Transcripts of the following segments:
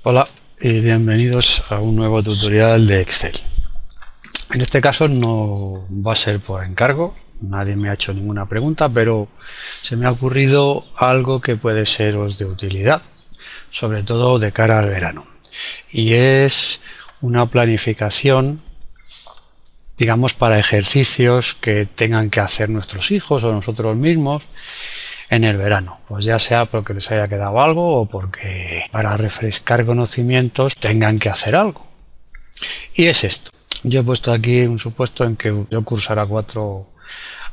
Hola y bienvenidos a un nuevo tutorial de Excel. En este caso no va a ser por encargo, nadie me ha hecho ninguna pregunta, pero se me ha ocurrido algo que puede seros de utilidad, sobre todo de cara al verano. Y es una planificación, digamos, para ejercicios que tengan que hacer nuestros hijos o nosotros mismos en el verano, pues ya sea porque les haya quedado algo o porque para refrescar conocimientos tengan que hacer algo. Y es esto. Yo he puesto aquí un supuesto en que yo cursará 4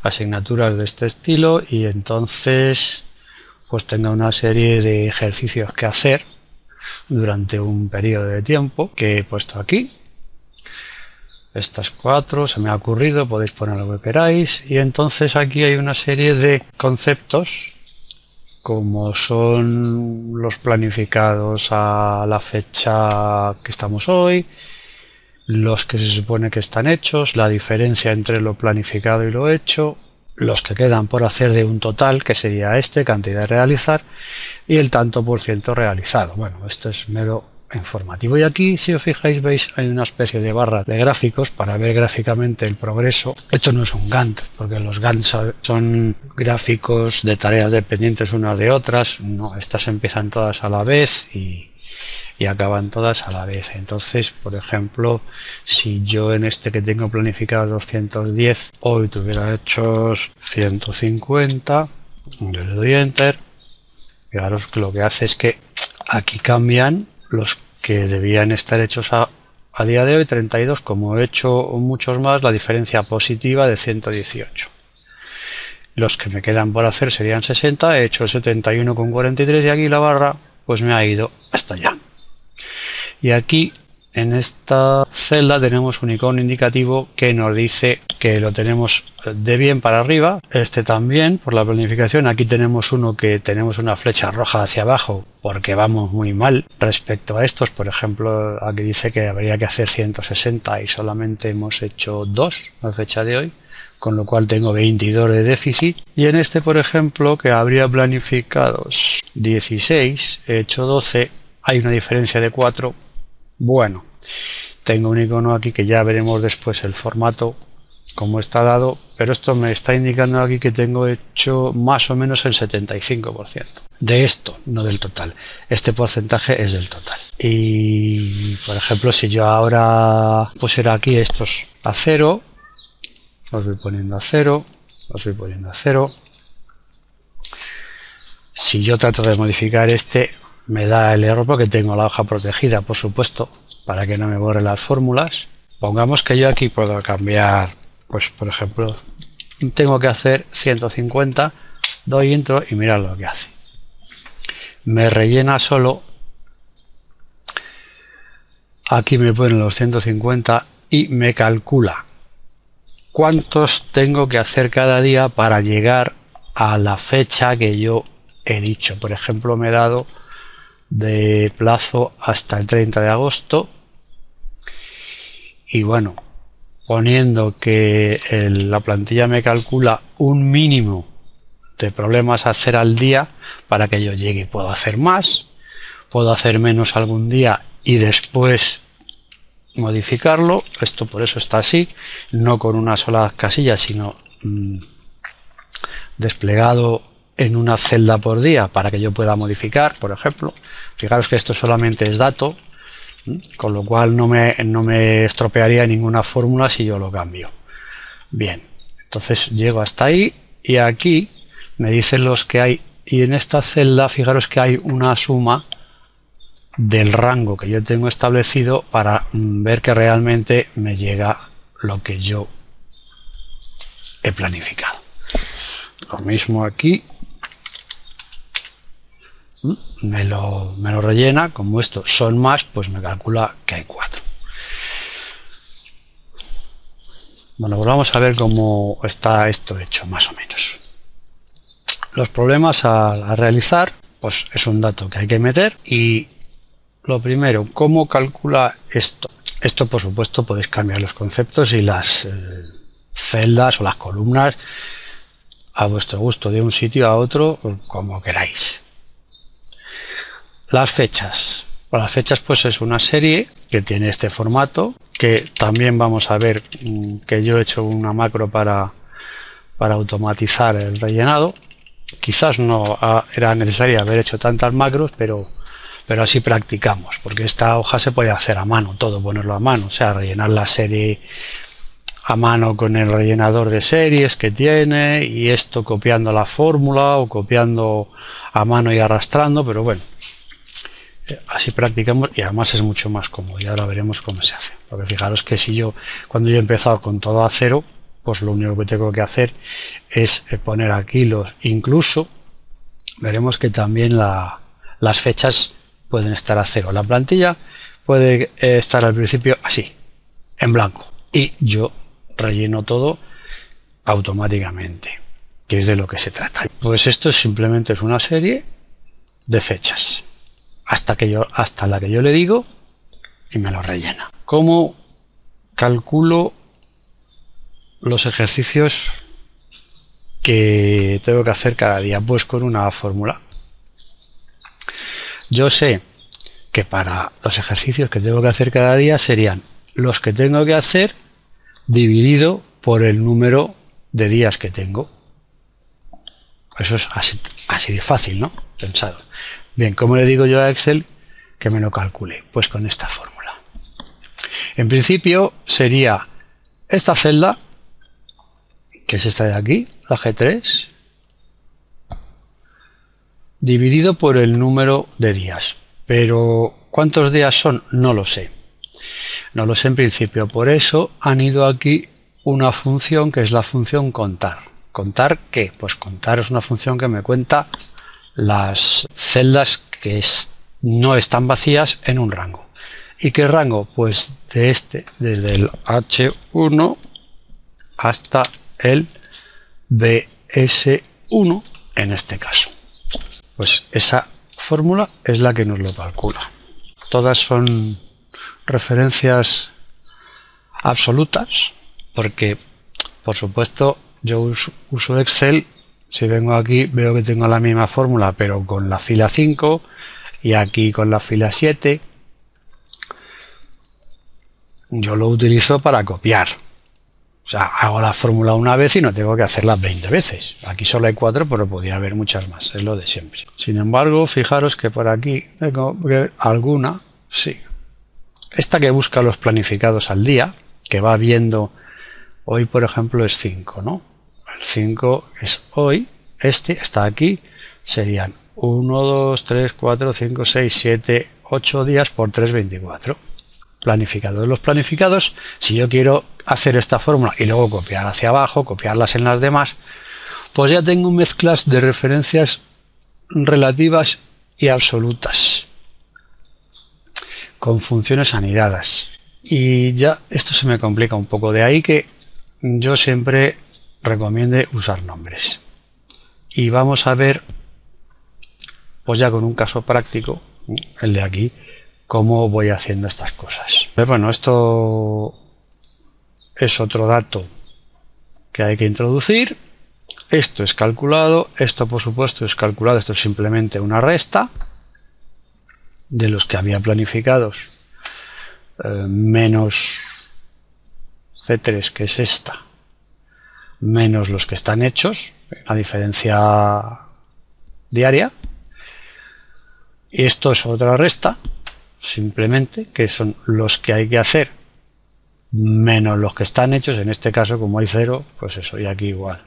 asignaturas de este estilo y entonces pues tenga una serie de ejercicios que hacer durante un periodo de tiempo que he puesto aquí. Estas 4 se me ha ocurrido, podéis poner lo que queráis, y entonces aquí hay una serie de conceptos como son los planificados a la fecha que estamos hoy, los que se supone que están hechos, la diferencia entre lo planificado y lo hecho, los que quedan por hacer de un total, que sería cantidad de realizar, y el tanto por ciento realizado. Bueno, esto es mero informativo, y aquí, si os fijáis, veis hay una especie de barra de gráficos para ver gráficamente el progreso. Esto no es un Gantt, porque los Gantt son gráficos de tareas dependientes unas de otras. No, estas empiezan todas a la vez y acaban todas a la vez. Entonces, por ejemplo, si yo en este que tengo planificado 210 hoy tuviera hechos 150, le doy enter, fijaros que lo que hace es que aquí cambian los que debían estar hechos a día de hoy, 32, como he hecho muchos más, la diferencia positiva de 118. Los que me quedan por hacer serían 60, he hecho el 71,43 y aquí la barra pues me ha ido hasta allá. Y aquí en esta celda tenemos un icono indicativo que nos dice que lo tenemos de bien para arriba. Este también por la planificación. Aquí tenemos uno que tenemos una flecha roja hacia abajo porque vamos muy mal respecto a estos. Por ejemplo, aquí dice que habría que hacer 160 y solamente hemos hecho 2 a fecha de hoy, con lo cual tengo 22 de déficit. Y en este, por ejemplo, que habría planificados 16, he hecho 12, hay una diferencia de 4. Bueno, tengo un icono aquí que ya veremos después el formato como está dado, pero esto me está indicando aquí que tengo hecho más o menos el 75% de esto, no del total. Este porcentaje es del total. Y por ejemplo, si yo ahora pusiera aquí estos a 0, los voy poniendo a 0, los voy poniendo a 0. Si yo trato de modificar me da el error porque tengo la hoja protegida, por supuesto, para que no me borre las fórmulas. Pongamos que yo aquí puedo cambiar, pues por ejemplo, tengo que hacer 150, doy intro y mirad lo que hace. Me rellena solo, aquí me pone los 150 y me calcula cuántos tengo que hacer cada día para llegar a la fecha que yo he dicho. Por ejemplo, me he dado de plazo hasta el 30 de agosto y bueno, poniendo que la plantilla me calcula un mínimo de problemas a hacer al día para que yo llegue. Puedo hacer más, puedo hacer menos algún día y después modificarlo. Esto por eso está así, no con una sola casilla, sino desplegado en una celda por día para que yo pueda modificar. Por ejemplo, fijaros que esto solamente es dato, con lo cual no me estropearía ninguna fórmula si yo lo cambio. Bien, entonces llego hasta ahí y aquí me dicen los que hay, y en esta celda fijaros que hay una suma del rango que yo tengo establecido para ver que realmente me llega lo que yo he planificado. Lo mismo aquí. Me lo rellena. Como estos son más, pues me calcula que hay 4. Bueno, pues vamos a ver cómo está esto hecho, más o menos. Los problemas a realizar, pues es un dato que hay que meter. Y lo primero, ¿cómo calcula esto? Esto, por supuesto, podéis cambiar los conceptos y las celdas o las columnas a vuestro gusto, de un sitio a otro, como queráis. Las fechas, Para las fechas pues es una serie que tiene este formato, que también vamos a ver que yo he hecho una macro para automatizar el rellenado. Quizás no era necesario haber hecho tantas macros, pero así practicamos, porque esta hoja se puede hacer a mano, todo ponerlo a mano, o sea, rellenar la serie a mano con el rellenador de series que tiene, y esto copiando la fórmula o copiando a mano y arrastrando, pero bueno, así practicamos y además es mucho más cómodo y ahora veremos cómo se hace. Porque fijaros que si cuando yo he empezado con todo a cero, pues lo único que tengo que hacer es poner aquí incluso veremos que también las fechas pueden estar a cero. La plantilla puede estar al principio así, en blanco, y yo relleno todo automáticamente, que es de lo que se trata. Pues esto simplemente es una serie de fechas hasta la que yo le digo y me lo rellena. ¿Cómo calculo los ejercicios que tengo que hacer cada día? Pues con una fórmula. Yo sé que para los ejercicios que tengo que hacer cada día serían los que tengo que hacer dividido por el número de días que tengo. Eso es así de fácil, ¿no? Pensado. Bien, ¿cómo le digo yo a Excel que me lo calcule? Pues con esta fórmula. En principio sería esta celda, que es esta de aquí, la G3, dividido por el número de días. Pero ¿cuántos días son? No lo sé. No lo sé en principio. Por eso han ido aquí una función que es la función contar. ¿Contar qué? Pues contar es una función que me cuenta las celdas que no están vacías en un rango. ¿Y qué rango? Pues desde el H1 hasta el BS1 en este caso. Pues esa fórmula es la que nos lo calcula. Todas son referencias absolutas, porque por supuesto yo uso Excel. Si vengo aquí veo que tengo la misma fórmula pero con la fila 5 y aquí con la fila 7. Yo lo utilizo para copiar. O sea, hago la fórmula una vez y no tengo que hacerla 20 veces. Aquí solo hay 4, pero podría haber muchas más. Es lo de siempre. Sin embargo, fijaros que por aquí tengo alguna. Sí. Esta que busca los planificados al día, que va viendo. Hoy, por ejemplo, es 5, ¿no? El 5 es hoy. Este está aquí. Serían 1, 2, 3, 4, 5, 6, 7, 8 días por 3, 24. Planificados. Los planificados, si yo quiero hacer esta fórmula y luego copiar hacia abajo, copiarlas en las demás, pues ya tengo mezclas de referencias relativas y absolutas con funciones anidadas, y ya esto se me complica un poco. De ahí que yo siempre recomiende usar nombres, y vamos a ver pues ya con un caso práctico, el de aquí, cómo voy haciendo estas cosas. Pero bueno, esto es otro dato que hay que introducir. Esto es calculado, esto por supuesto es calculado, esto es simplemente una resta de los que había planificados, menos C3, que es esta, menos los que están hechos, la diferencia diaria. Y esto es otra resta, simplemente, que son los que hay que hacer menos los que están hechos. En este caso, como hay 0, pues eso, y aquí igual.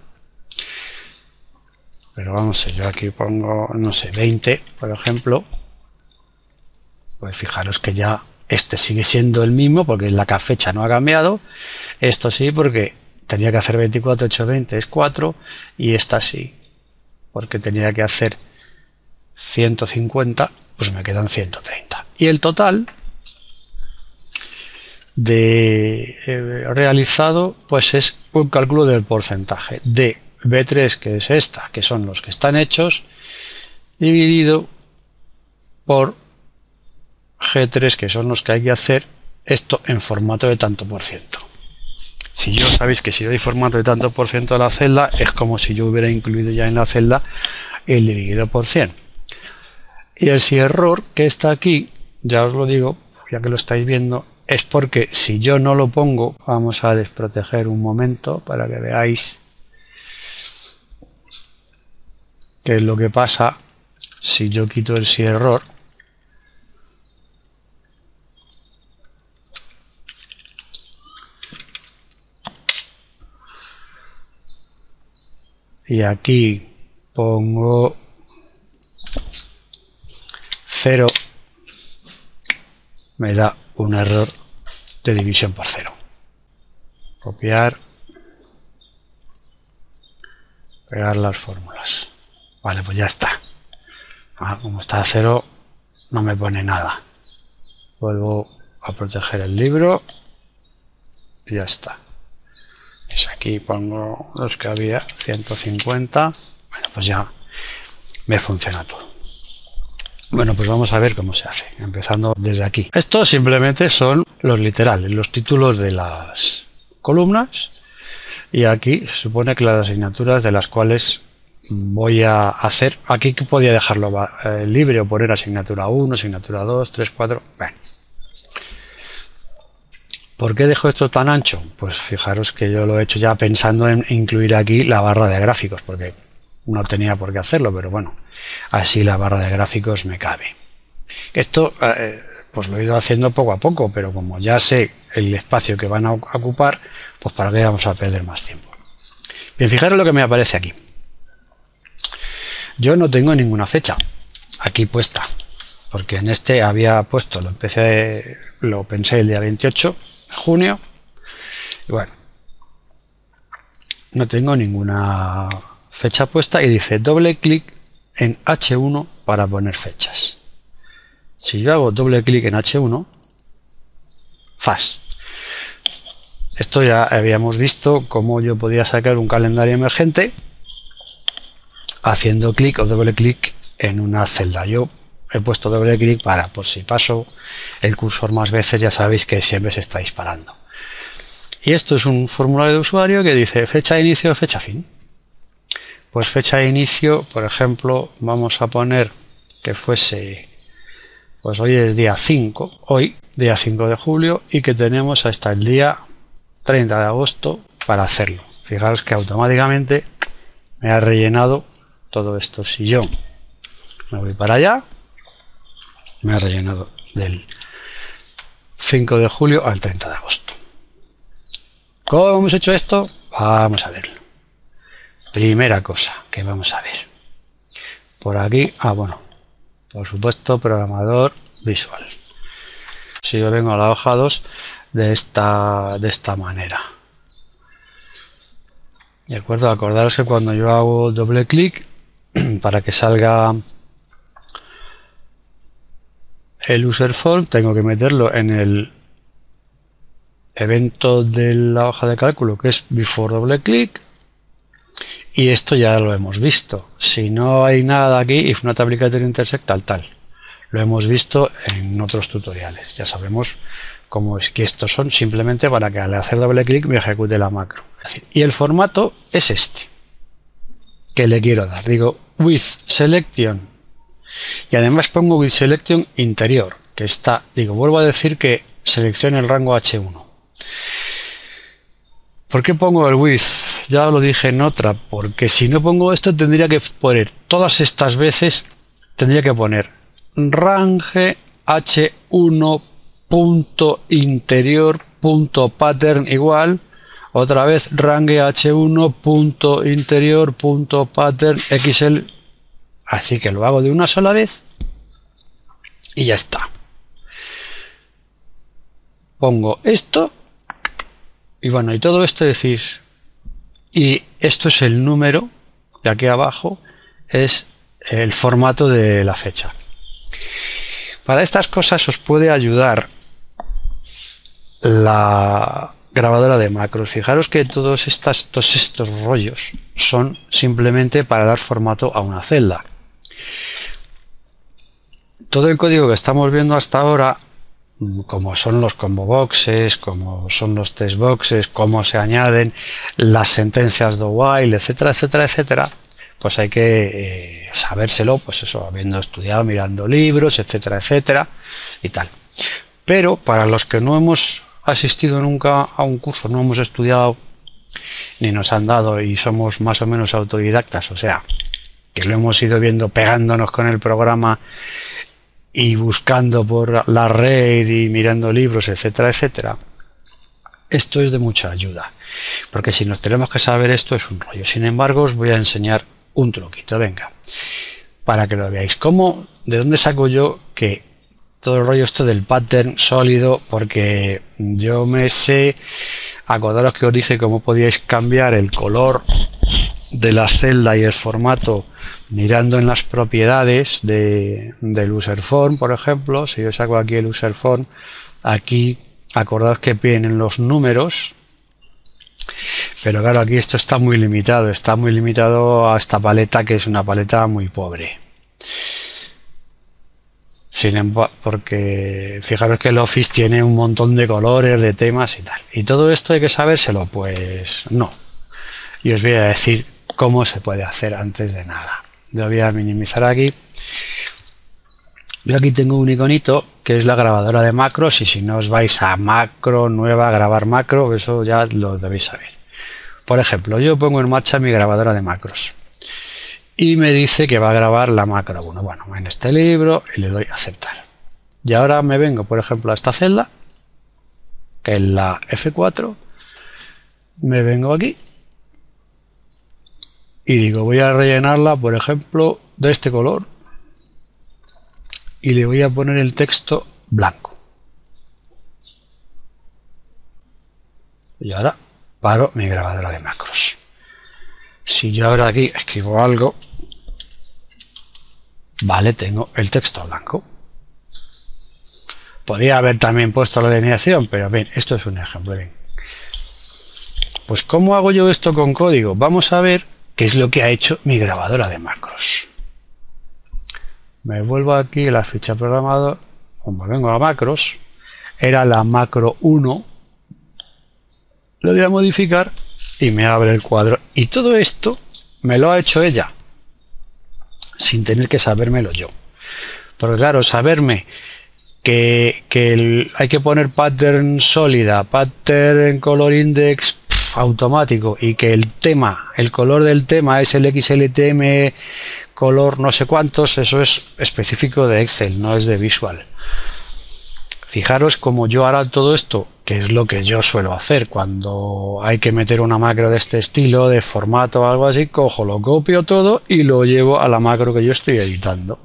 Pero vamos, yo aquí pongo, no sé, 20, por ejemplo. Pues fijaros que ya este sigue siendo el mismo, porque la fecha no ha cambiado. Esto sí, porque tenía que hacer 24, 8, 20, es 4. Y esta sí, porque tenía que hacer 150, pues me quedan 130. Y el total de realizado pues es un cálculo del porcentaje de B3, que es esta, que son los que están hechos, dividido por G3, que son los que hay que hacer, esto en formato de tanto por ciento. Si yo sabéis que si doy formato de tanto por ciento a la celda, es como si yo hubiera incluido ya en la celda el dividido por 100. Y el si error, que está aquí, ya os lo digo, ya que lo estáis viendo, es porque si yo no lo pongo, vamos a desproteger un momento para que veáis qué es lo que pasa si yo quito el si error. Y aquí pongo 0, me da un error de división por 0. Copiar, pegar las fórmulas. Vale, pues ya está. Como está a 0, no me pone nada. Vuelvo a proteger el libro y ya está. Pues aquí pongo los que había, 150. Bueno, pues ya me funciona todo. Bueno, pues vamos a ver cómo se hace, empezando desde aquí. Estos simplemente son los literales, los títulos de las columnas. Y aquí se supone que las asignaturas de las cuales voy a hacer. Aquí que podía dejarlo libre o poner asignatura 1, asignatura 2, 3, 4. Bueno. ¿Por qué dejo esto tan ancho? Pues fijaros que yo lo he hecho ya pensando en incluir aquí la barra de gráficos, porque no tenía por qué hacerlo, pero bueno, así la barra de gráficos me cabe. Esto pues lo he ido haciendo poco a poco, pero como ya sé el espacio que van a ocupar, pues para qué vamos a perder más tiempo. Bien, fijaros lo que me aparece aquí. Yo no tengo ninguna fecha aquí puesta, porque en este había puesto, lo pensé el día 28 de junio, y bueno, no tengo ninguna fecha puesta y dice doble clic en H1 para poner fechas. Si yo hago doble clic en H1, ¡zas! Esto ya habíamos visto cómo yo podía sacar un calendario emergente haciendo clic o doble clic en una celda. Yo he puesto doble clic para, por si paso el cursor más veces, ya sabéis que siempre se está disparando. Y esto es un formulario de usuario que dice fecha de inicio, fecha fin. Pues fecha de inicio, por ejemplo, vamos a poner que fuese, pues hoy es día 5, hoy, día 5 de julio, y que tenemos hasta el día 30 de agosto para hacerlo. Fijaros que automáticamente me ha rellenado todo esto. Si yo me voy para allá, me ha rellenado del 5 de julio al 30 de agosto. ¿Cómo hemos hecho esto? Vamos a verlo. Primera cosa que vamos a ver. Por aquí, bueno, por supuesto, programador visual. Si yo vengo a la hoja 2 de esta manera. De acuerdo, acordaros que cuando yo hago doble clic para que salga el user form, tengo que meterlo en el evento de la hoja de cálculo, que es before doble clic, y esto ya lo hemos visto. Si no hay nada aquí, if not applicator intersect, tal. Lo hemos visto en otros tutoriales. Ya sabemos cómo es que estos son simplemente para que al hacer doble clic me ejecute la macro. Y el formato es este que le quiero dar. Digo with selection y además pongo with selection interior, que está, vuelvo a decir que seleccione el rango H1. ¿Por qué pongo el with? Ya lo dije en otra, porque si no pongo esto tendría que poner todas estas veces, tendría que poner range H1 punto interior punto pattern igual, otra vez range H1 punto interior punto pattern XL. Así que lo hago de una sola vez y ya está. Pongo esto y bueno, y todo esto decís, y esto es el número de aquí abajo, es el formato de la fecha. Para estas cosas os puede ayudar la grabadora de macros. Fijaros que todos estos rollos son simplemente para dar formato a una celda. Todo el código que estamos viendo hasta ahora, como son los combo boxes, como son los test boxes, cómo se añaden las sentencias do while, etcétera, etcétera, etcétera, pues hay que sabérselo, pues eso, habiendo estudiado, mirando libros, etcétera, etcétera, y tal. Pero para los que no hemos asistido nunca a un curso, no hemos estudiado, ni nos han dado y somos más o menos autodidactas, o sea, que lo hemos ido viendo pegándonos con el programa y buscando por la red y mirando libros, etcétera, etcétera, esto es de mucha ayuda, porque si nos tenemos que saber esto es un rollo. Sin embargo, os voy a enseñar un truquito, venga, para que lo veáis. ¿De dónde saco yo que todo el rollo esto del pattern sólido? Porque yo me sé, acordaros que os dije cómo podíais cambiar el color de la celda y el formato mirando en las propiedades del userform, por ejemplo. Si yo saco aquí el userform, aquí acordaos que vienen los números, pero claro, aquí esto está muy limitado a esta paleta, que es una paleta muy pobre. Sin embargo, porque fijaros que el Office tiene un montón de colores, de temas y tal. ¿Y todo esto hay que sabérselo? Pues no. Y os voy a decir cómo se puede hacer antes de nada. Yo voy a minimizar aquí. Yo aquí tengo un iconito que es la grabadora de macros, y si no os vais a macro, nueva, grabar macro, eso ya lo debéis saber. Por ejemplo, yo pongo en marcha mi grabadora de macros y me dice que va a grabar la macro 1. Bueno, en este libro, y le doy a aceptar. Y ahora me vengo, por ejemplo, a esta celda, que es la F4, me vengo aquí y digo, voy a rellenarla, por ejemplo, de este color, y le voy a poner el texto blanco. Y ahora paro mi grabadora de macros. Si yo ahora aquí escribo algo, vale, tengo el texto blanco. Podría haber también puesto la alineación, pero bien, esto es un ejemplo. Bien. Pues ¿cómo hago yo esto con código? Vamos a ver qué es lo que ha hecho mi grabadora de macros. Me vuelvo aquí a la ficha programador, como vengo a macros, era la macro 1, lo voy a modificar y me abre el cuadro. Y todo esto me lo ha hecho ella, sin tener que sabérmelo yo. Porque claro, saberme que hay que poner pattern sólida, pattern color index automático, y que el tema, el color del tema es el XLTM color no sé cuántos, eso es específico de Excel, no es de Visual. Fijaros como yo ahora todo esto, que es lo que yo suelo hacer cuando hay que meter una macro de este estilo, de formato o algo así, cojo, lo copio todo y lo llevo a la macro que yo estoy editando.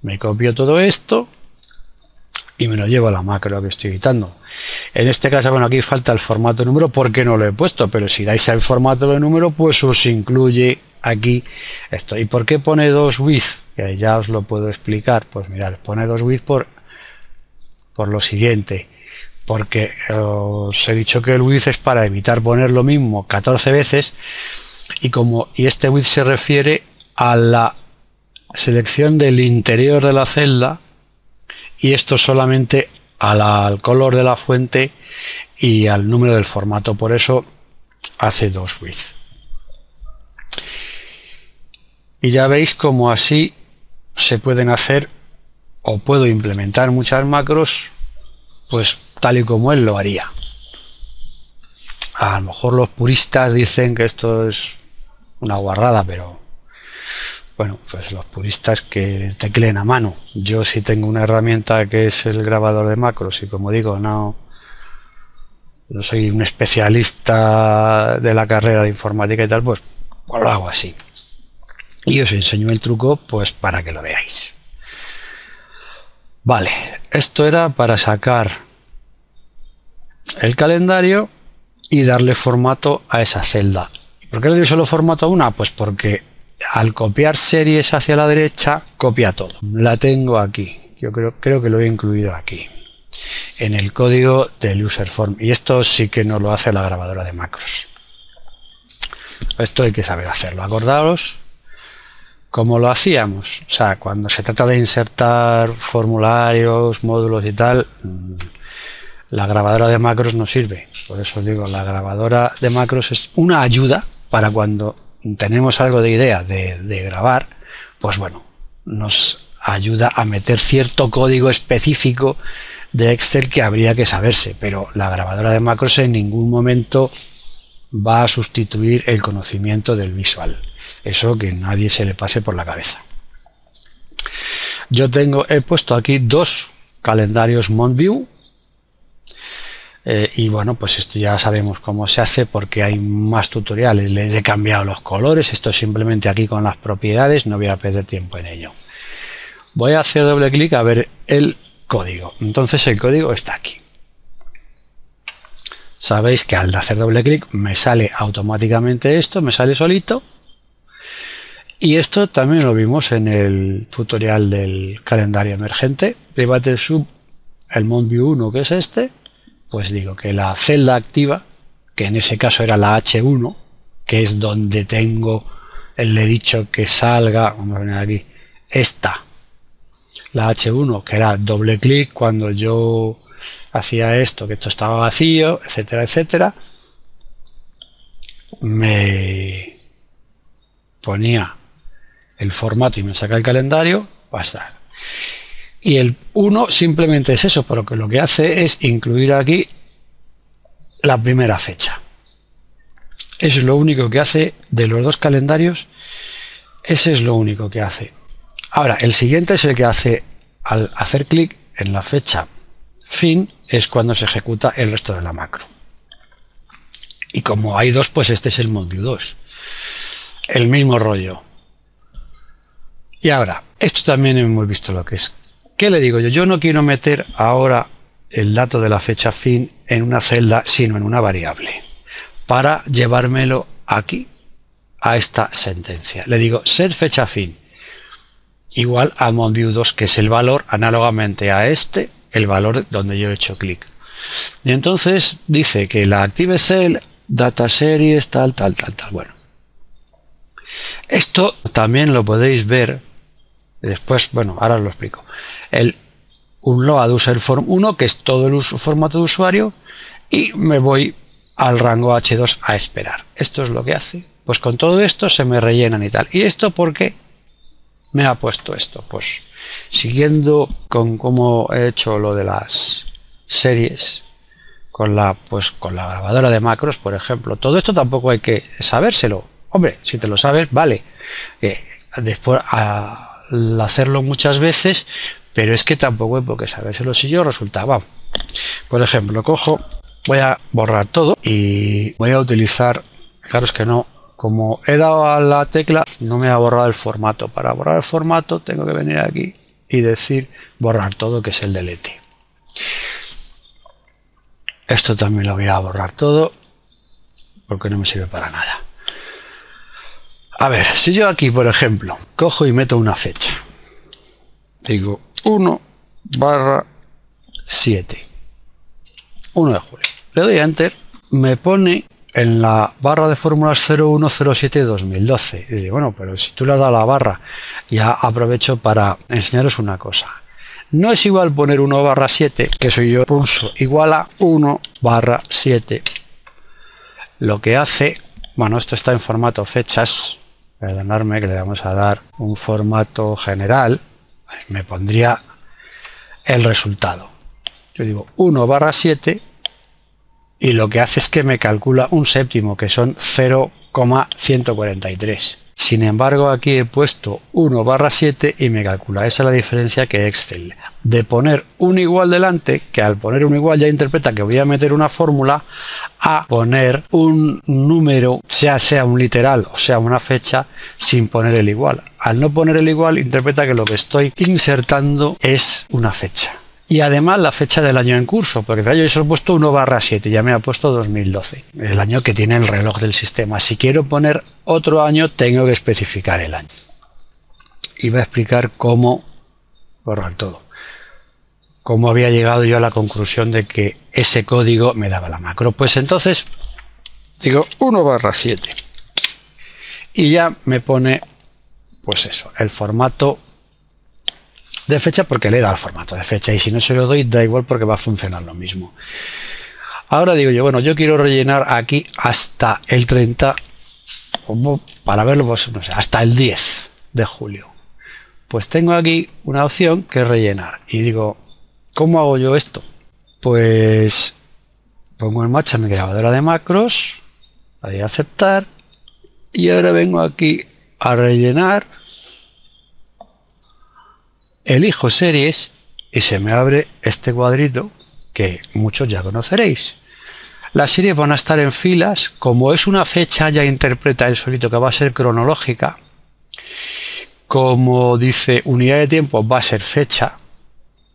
Me copio todo esto y me lo llevo a la macro que estoy editando. En este caso, bueno, aquí falta el formato de número porque no lo he puesto, pero si dais el formato de número, pues os incluye aquí esto. ¿Y por qué pone 2 width? Que ya os lo puedo explicar. Pues mirad, pone 2 width por lo siguiente, porque os he dicho que el width es para evitar poner lo mismo 14 veces, y este width se refiere a la selección del interior de la celda, y esto solamente al color de la fuente y al número del formato, por eso hace 2 width. Y ya veis como así se pueden hacer, o puedo implementar muchas macros, pues tal y como él lo haría. A lo mejor los puristas dicen que esto es una guarrada, pero bueno, pues los puristas que tecleen a mano. Yo sí tengo una herramienta que es el grabador de macros, y como digo, no soy un especialista de la carrera de informática y tal, pues lo hago así. Y os enseño el truco pues para que lo veáis. Vale, esto era para sacar el calendario y darle formato a esa celda. ¿Por qué le doy solo formato a una? Pues porque al copiar series hacia la derecha, copia todo. La tengo aquí. Yo creo que lo he incluido aquí, en el código del userform. Y esto sí que no lo hace la grabadora de macros. Esto hay que saber hacerlo. Acordaros cómo lo hacíamos. O sea, cuando se trata de insertar formularios, módulos y tal, la grabadora de macros no sirve. Por eso os digo, la grabadora de macros es una ayuda para cuando tenemos algo de idea de grabar, pues bueno, nos ayuda a meter cierto código específico de Excel que habría que saberse, pero la grabadora de macros en ningún momento va a sustituir el conocimiento del visual. Eso que nadie se le pase por la cabeza. Yo he puesto aquí 2 calendarios MontView y bueno, pues esto ya sabemos cómo se hace porque hay más tutoriales. Les he cambiado los colores, esto simplemente aquí con las propiedades, no voy a perder tiempo en ello. Voy a hacer doble clic a ver el código. Entonces el código está aquí. Sabéis que al hacer doble clic me sale automáticamente esto, me sale solito. Y esto también lo vimos en el tutorial del calendario emergente. Private sub, el MontView 1, que es este, pues digo que la celda activa, que en ese caso era la H1, que es donde le he dicho que salga, vamos a poner aquí, esta, la H1, que era doble clic cuando yo hacía esto, que esto estaba vacío, etcétera, etcétera, me ponía el formato y me saca el calendario, va a estar. Y el 1 simplemente es eso, pero que lo que hace es incluir aquí la primera fecha. Eso es lo único que hace de los 2 calendarios. Ese es lo único que hace. Ahora, el siguiente es el que hace al hacer clic en la fecha fin, es cuando se ejecuta el resto de la macro. Y como hay 2, pues este es el MontView 2. El mismo rollo. Y ahora, esto también hemos visto lo que es. ¿Qué le digo yo? Yo no quiero meter ahora el dato de la fecha fin en una celda, sino en una variable, para llevármelo aquí, a esta sentencia. Le digo set fecha fin igual a MontView 2, que es el valor, análogamente a este, el valor donde yo he hecho clic. Y entonces dice que la active cell, data series, tal. Bueno, esto también lo podéis ver después, bueno, ahora os lo explico. El unload user form 1, que es todo el formato de usuario, y me voy al rango H2 a esperar. Esto es lo que hace. Pues con todo esto se me rellenan y tal. ¿Y esto por qué me ha puesto esto? Pues siguiendo con cómo he hecho lo de las series con la grabadora de macros, por ejemplo. Todo esto tampoco hay que sabérselo. Hombre, si te lo sabes, vale. Después al hacerlo muchas veces, pero es que tampoco hay por qué sabérselo. Si yo resultaba, por ejemplo, voy a borrar todo y voy a utilizar, fijaros que no, como he dado a la tecla, no me ha borrado el formato. Para borrar el formato tengo que venir aquí y decir borrar todo, que es el delete. Esto también lo voy a borrar todo porque no me sirve para nada. A ver, si yo aquí, por ejemplo, cojo y meto una fecha, digo 1/7, 1 de julio, le doy a Enter, me pone en la barra de fórmulas 0107-2012. Y digo, bueno, pero si tú le has dado la barra, ya aprovecho para enseñaros una cosa. No es igual poner 1/7, que soy yo, pulso igual a 1/7. Lo que hace, bueno, esto está en formato fechas. Perdonadme que le vamos a dar un formato general. Me pondría el resultado. Yo digo 1/7 y lo que hace es que me calcula un séptimo, que son 0,143. Sin embargo, aquí he puesto 1/7 y me calcula. Esa es la diferencia que Excel. De poner un igual delante, que al poner un igual ya interpreta que voy a meter una fórmula, a poner un número, sea un literal o sea una fecha, sin poner el igual. Al no poner el igual, interpreta que lo que estoy insertando es una fecha. Y además la fecha del año en curso, porque yo solo he puesto 1/7, ya me ha puesto 2012, el año que tiene el reloj del sistema. Si quiero poner otro año, tengo que especificar el año. Y voy a explicar cómo borrar todo. Cómo había llegado yo a la conclusión de que ese código me daba la macro. Pues entonces digo 1/7 y ya me pone, pues eso, el formato de fecha, porque le he dado el formato de fecha, y si no se lo doy da igual porque va a funcionar lo mismo. Ahora digo yo, bueno, yo quiero rellenar aquí hasta el 30 para verlo, pues, no sé, hasta el 10 de julio. Pues tengo aquí una opción que es rellenar. Y digo, ¿cómo hago yo esto? Pues pongo en marcha mi grabadora de macros, la doy a aceptar, y ahora vengo aquí a rellenar, elijo series y se me abre este cuadrito que muchos ya conoceréis. Las series van a estar en filas, como es una fecha ya interpreta el solito que va a ser cronológica, como dice unidad de tiempo va a ser fecha.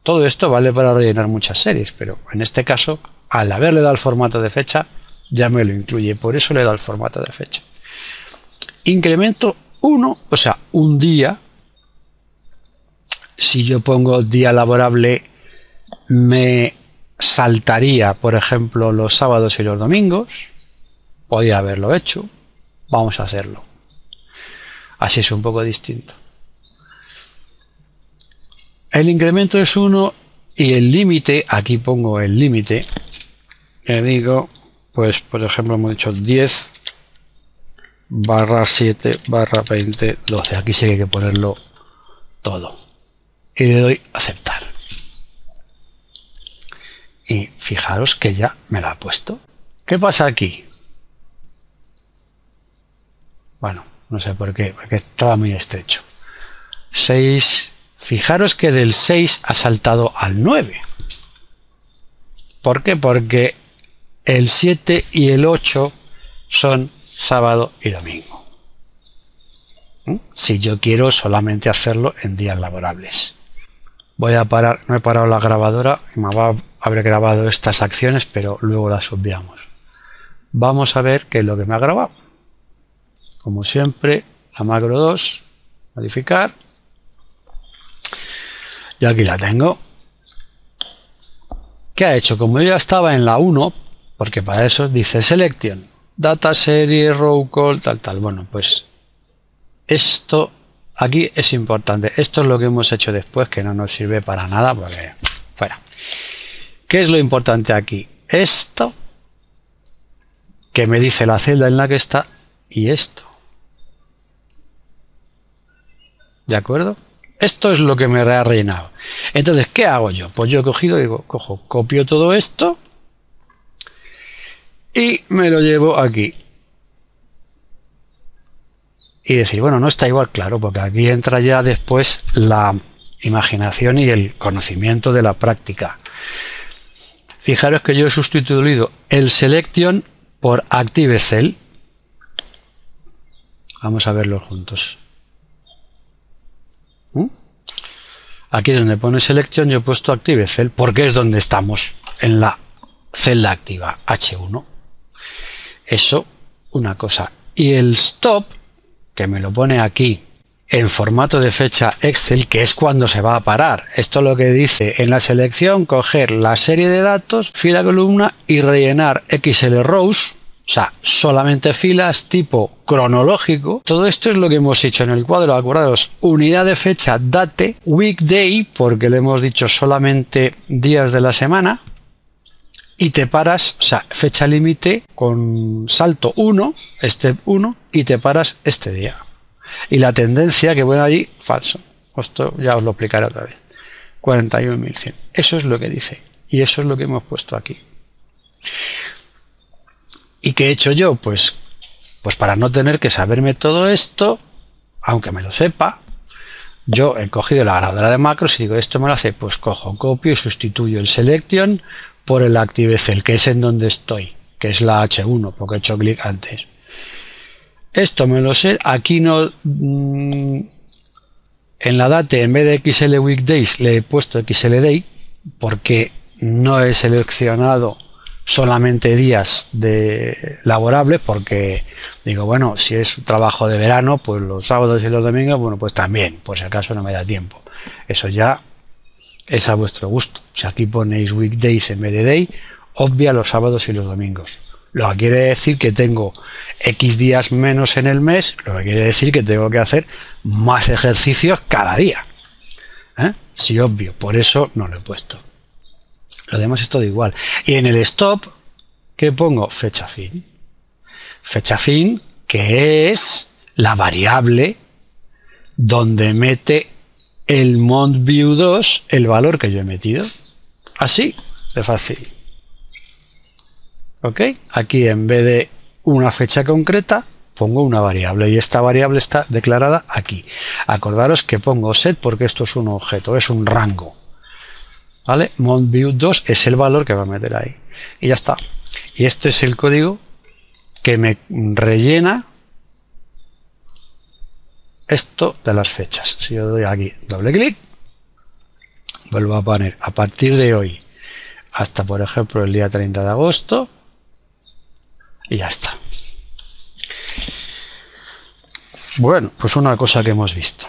Todo esto vale para rellenar muchas series, pero en este caso, al haberle dado el formato de fecha, ya me lo incluye, por eso le he dado el formato de fecha. Incremento 1, o sea, un día. Si yo pongo día laborable, me saltaría, por ejemplo, los sábados y los domingos. Podría haberlo hecho. Vamos a hacerlo. Así es un poco distinto. El incremento es 1 y el límite, aquí pongo el límite, le digo, pues por ejemplo hemos dicho 10/7/20/12. Aquí sí que hay que ponerlo todo. Y le doy a aceptar. Y fijaros que ya me la ha puesto. ¿Qué pasa aquí? Bueno, no sé por qué, porque estaba muy estrecho. 6. Fijaros que del 6 ha saltado al 9. ¿Por qué? Porque el 7 y el 8 son sábado y domingo. Si yo quiero solamente hacerlo en días laborables. Voy a parar, no he parado la grabadora y me va a haber grabado estas acciones, pero luego las obviamos. Vamos a ver qué es lo que me ha grabado. Como siempre, la macro 2, modificar. Y aquí la tengo. ¿Qué ha hecho? Como yo ya estaba en la 1, porque para eso dice Selection, Data Serie, Row Call, tal. Bueno, pues esto aquí es importante. Esto es lo que hemos hecho después, que no nos sirve para nada, porque fuera. ¿Qué es lo importante aquí? Esto, que me dice la celda en la que está, y esto. ¿De acuerdo? Esto es lo que me ha rellenado. Entonces, ¿qué hago yo? Pues yo he cogido, digo, copio todo esto y me lo llevo aquí. Y decir, bueno, no está igual, claro, porque aquí entra ya después la imaginación y el conocimiento de la práctica. Fijaros que yo he sustituido el Selection por Active Cell. Vamos a verlo juntos. Aquí donde pone Selection yo he puesto Active Cell porque es donde estamos, en la celda activa, H1. Eso, una cosa. Y el Stop, que me lo pone aquí en formato de fecha Excel, que es cuando se va a parar. Esto es lo que dice en la selección, coger la serie de datos, fila columna y rellenar XL rows. O sea, solamente filas tipo cronológico. Todo esto es lo que hemos hecho en el cuadro. Acordaos, unidad de fecha, date, weekday, porque le hemos dicho solamente días de la semana. Y te paras, o sea, fecha límite con salto 1, step 1, y te paras este día. Y la tendencia que pone allí, falso. Esto ya os lo explicaré otra vez. 41.100. Eso es lo que dice. Y eso es lo que hemos puesto aquí. ¿Y qué he hecho yo? Pues para no tener que saberme todo esto, aunque me lo sepa, yo he cogido la grabadora de macros y digo, esto me lo hace, pues cojo, copio y sustituyo el Selection por el Active Cell, que es en donde estoy, que es la H1, porque he hecho clic antes. Esto me lo sé, aquí no, en la date en vez de XL Weekdays le he puesto XL Day, porque no he seleccionado solamente días de laborables, porque digo, bueno, si es trabajo de verano, pues los sábados y los domingos, bueno, pues también, por si acaso no me da tiempo. Eso ya es a vuestro gusto. Si aquí ponéis weekdays en vez de day, obvia los sábados y los domingos. Lo que quiere decir que tengo X días menos en el mes, lo que quiere decir que tengo que hacer más ejercicios cada día. Sí, obvio, por eso no lo he puesto. Lo demás es todo igual. Y en el stop, ¿qué pongo? Fecha fin. Fecha fin que es la variable donde mete el MontView2 el valor que yo he metido. Así de fácil. ¿Ok? Aquí en vez de una fecha concreta pongo una variable y esta variable está declarada aquí. Acordaros que pongo set porque esto es un objeto, es un rango. ¿Vale? MontView2 es el valor que va a meter ahí. Y ya está. Y este es el código que me rellena esto de las fechas. Si yo doy aquí doble clic, vuelvo a poner a partir de hoy hasta, por ejemplo, el día 30 de agosto y ya está. Bueno, pues una cosa que hemos visto.